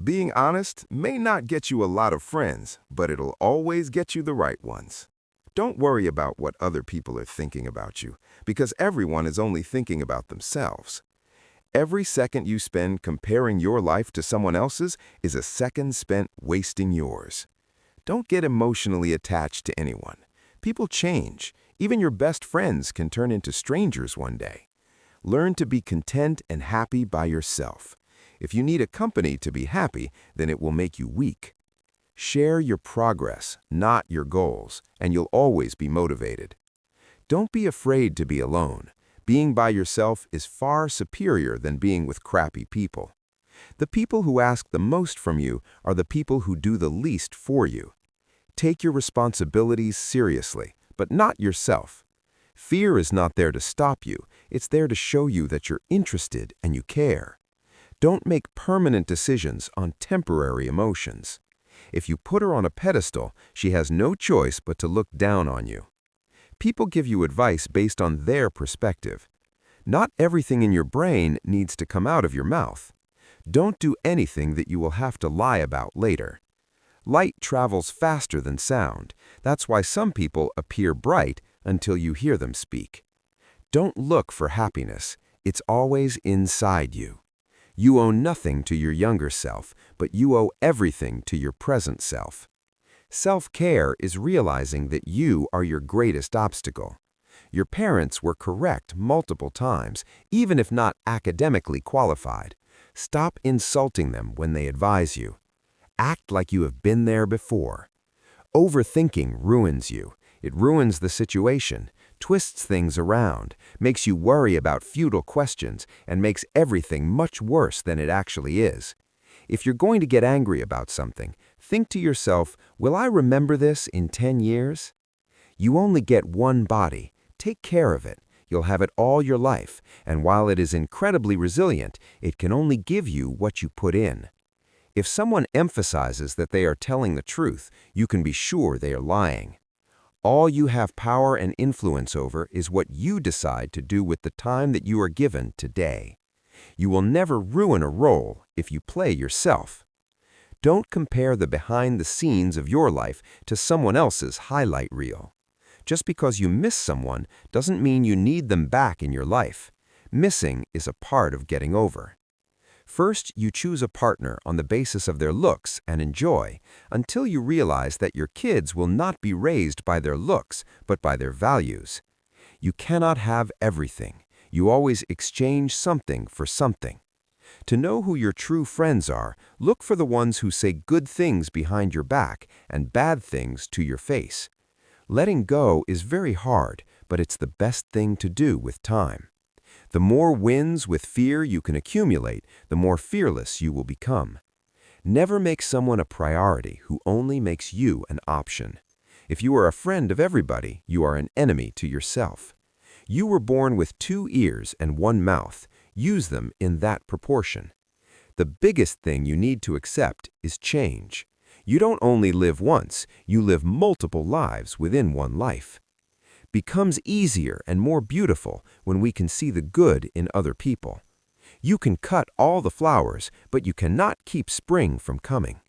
Being honest may not get you a lot of friends, but it'll always get you the right ones. Don't worry about what other people are thinking about you, because everyone is only thinking about themselves. Every second you spend comparing your life to someone else's is a second spent wasting yours. Don't get emotionally attached to anyone. People change. Even your best friends can turn into strangers one day. Learn to be content and happy by yourself. If you need a company to be happy, then it will make you weak. Share your progress, not your goals, and you'll always be motivated. Don't be afraid to be alone. Being by yourself is far superior than being with crappy people. The people who ask the most from you are the people who do the least for you. Take your responsibilities seriously, but not yourself. Fear is not there to stop you. It's there to show you that you're interested and you care. Don't make permanent decisions on temporary emotions. If you put her on a pedestal, she has no choice but to look down on you. People give you advice based on their perspective. Not everything in your brain needs to come out of your mouth. Don't do anything that you will have to lie about later. Light travels faster than sound. That's why some people appear bright until you hear them speak. Don't look for happiness. It's always inside you. You owe nothing to your younger self, but you owe everything to your present self. Self-care is realizing that you are your greatest obstacle. Your parents were correct multiple times, even if not academically qualified. Stop insulting them when they advise you. Act like you have been there before. Overthinking ruins you. It ruins the situation, twists things around, makes you worry about futile questions, and makes everything much worse than it actually is. If you're going to get angry about something, think to yourself, will I remember this in 10 years? You only get one body. Take care of it. You'll have it all your life, and while it is incredibly resilient, it can only give you what you put in. If someone emphasizes that they are telling the truth, you can be sure they are lying. All you have power and influence over is what you decide to do with the time that you are given today. You will never ruin a role if you play yourself. Don't compare the behind the scenes of your life to someone else's highlight reel. Just because you miss someone doesn't mean you need them back in your life. Missing is a part of getting over. First, you choose a partner on the basis of their looks and enjoy, until you realize that your kids will not be raised by their looks, but by their values. You cannot have everything. You always exchange something for something. To know who your true friends are, look for the ones who say good things behind your back and bad things to your face. Letting go is very hard, but it's the best thing to do with time. The more wins with fear you can accumulate, the more fearless you will become. Never make someone a priority who only makes you an option. If you are a friend of everybody, you are an enemy to yourself. You were born with 2 ears and 1 mouth. Use them in that proportion. The biggest thing you need to accept is change. You don't only live once, you live multiple lives within one life. Becomes easier and more beautiful when we can see the good in other people. You can cut all the flowers, but you cannot keep spring from coming.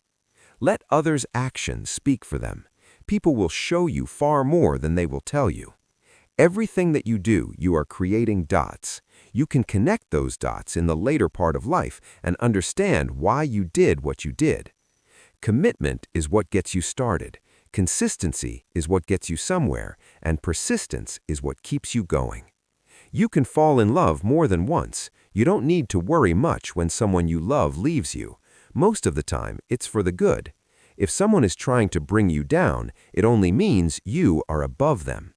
Let others' actions speak for them. People will show you far more than they will tell you. Everything that you do, you are creating dots. You can connect those dots in the later part of life and understand why you did what you did. Commitment is what gets you started. Consistency is what gets you somewhere, and persistence is what keeps you going. You can fall in love more than once. You don't need to worry much when someone you love leaves you. Most of the time, it's for the good. If someone is trying to bring you down, it only means you are above them.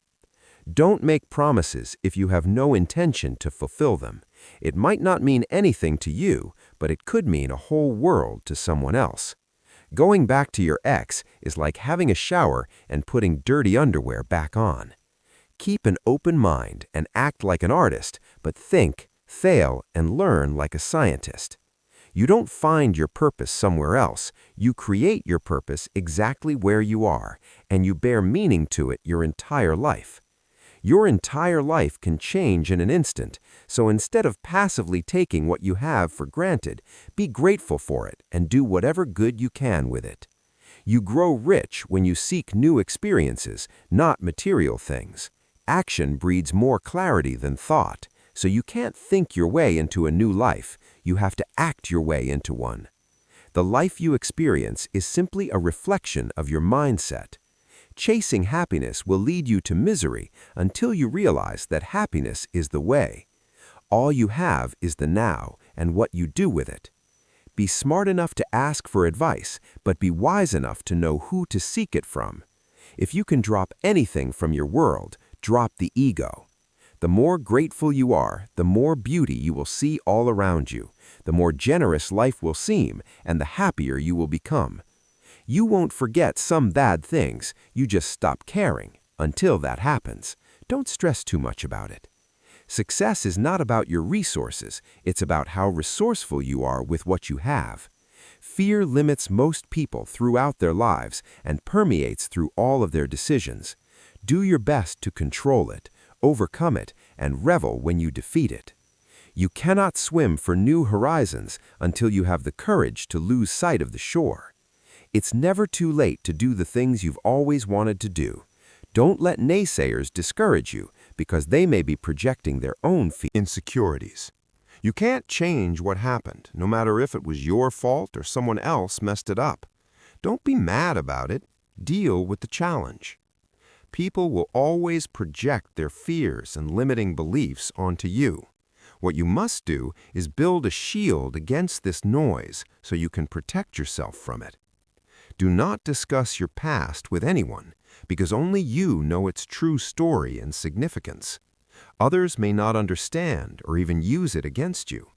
Don't make promises if you have no intention to fulfill them. It might not mean anything to you, but it could mean a whole world to someone else. Going back to your ex is like having a shower and putting dirty underwear back on. Keep an open mind and act like an artist, but think, fail, and learn like a scientist. You don't find your purpose somewhere else. You create your purpose exactly where you are, and you bear meaning to it your entire life. Your entire life can change in an instant, so instead of passively taking what you have for granted, be grateful for it and do whatever good you can with it. You grow rich when you seek new experiences, not material things. Action breeds more clarity than thought, so you can't think your way into a new life, you have to act your way into one. The life you experience is simply a reflection of your mindset. Chasing happiness will lead you to misery until you realize that happiness is the way. All you have is the now and what you do with it. Be smart enough to ask for advice, but be wise enough to know who to seek it from. If you can drop anything from your world, drop the ego. The more grateful you are, the more beauty you will see all around you, the more generous life will seem, and the happier you will become. You won't forget some bad things, you just stop caring. Until that happens, don't stress too much about it. Success is not about your resources, it's about how resourceful you are with what you have. Fear limits most people throughout their lives and permeates through all of their decisions. Do your best to control it, overcome it, and revel when you defeat it. You cannot swim for new horizons until you have the courage to lose sight of the shore. It's never too late to do the things you've always wanted to do. Don't let naysayers discourage you, because they may be projecting their own insecurities. You can't change what happened, no matter if it was your fault or someone else messed it up. Don't be mad about it. Deal with the challenge. People will always project their fears and limiting beliefs onto you. What you must do is build a shield against this noise so you can protect yourself from it. Do not discuss your past with anyone, because only you know its true story and significance. Others may not understand or even use it against you.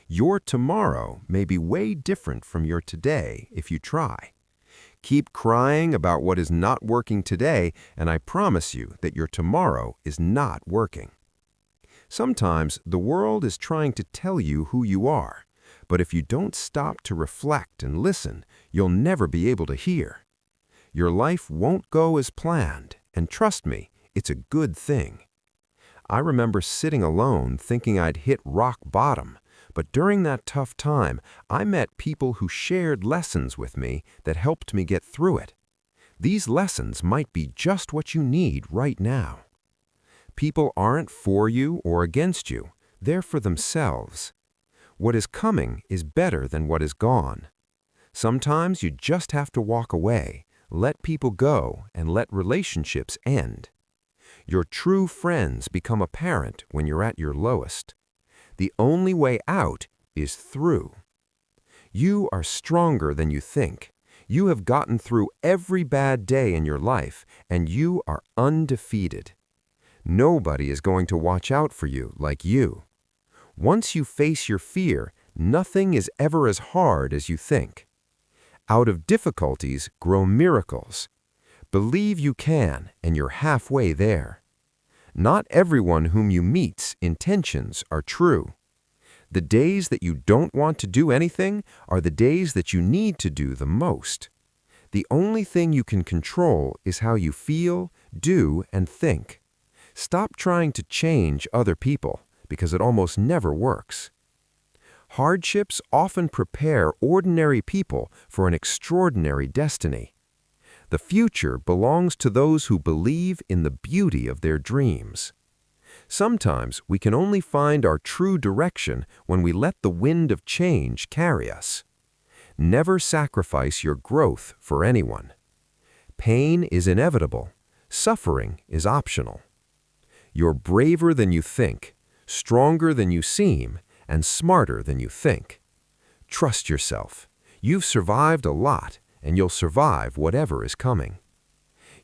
Your tomorrow may be way different from your today if you try. Keep crying about what is not working today, and I promise you that your tomorrow is not working. Sometimes the world is trying to tell you who you are, but if you don't stop to reflect and listen, you'll never be able to hear. Your life won't go as planned, and trust me, it's a good thing. I remember sitting alone thinking I'd hit rock bottom, but during that tough time, I met people who shared lessons with me that helped me get through it. These lessons might be just what you need right now. People aren't for you or against you, they're for themselves. What is coming is better than what is gone. Sometimes you just have to walk away, let people go, and let relationships end. Your true friends become apparent when you're at your lowest. The only way out is through. You are stronger than you think. You have gotten through every bad day in your life, and you are undefeated. Nobody is going to watch out for you like you. Once you face your fear, nothing is ever as hard as you think. Out of difficulties grow miracles. Believe you can, and you're halfway there. Not everyone whom you meet's intentions are true. The days that you don't want to do anything are the days that you need to do the most. The only thing you can control is how you feel, do, and think. Stop trying to change other people, because it almost never works. Hardships often prepare ordinary people for an extraordinary destiny. The future belongs to those who believe in the beauty of their dreams. Sometimes we can only find our true direction when we let the wind of change carry us. Never sacrifice your growth for anyone. Pain is inevitable. Suffering is optional. You're braver than you think, stronger than you seem, and smarter than you think. Trust yourself. You've survived a lot, and you'll survive whatever is coming.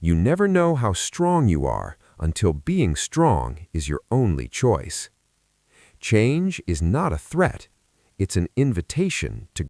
You never know how strong you are until being strong is your only choice. Change is not a threat, it's an invitation to